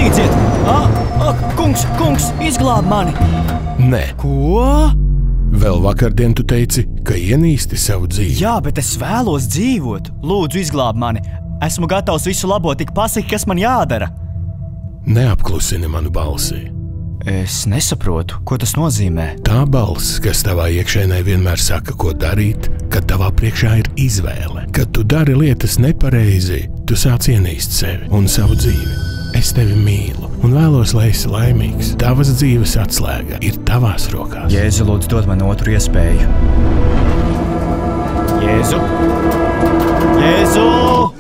palīdziet! Kungs, izglāb mani! Nē. Ko? Vēl vakardien tu teici, ka ienīsti savu dzīvi. Jā, bet es vēlos dzīvot. Lūdzu, izglāb mani. Esmu gatavs visu labo, tik pasaki, kas man jādara. Neapklusini manu balsi. Es nesaprotu, ko tas nozīmē. Tā balss, kas tavā iekšēnē vienmēr saka, ko darīt, kad tavā priekšā ir izvēle. Kad tu dari lietas nepareizi, tu sāc ienīst sevi un savu dzīvi. Es tevi mīlu un vēlos, lai esi laimīgs. Tavas dzīves atslēga ir tavās rokās. Jēzu, lūdzu, dod man otru iespēju. Jēzu! Jēzu!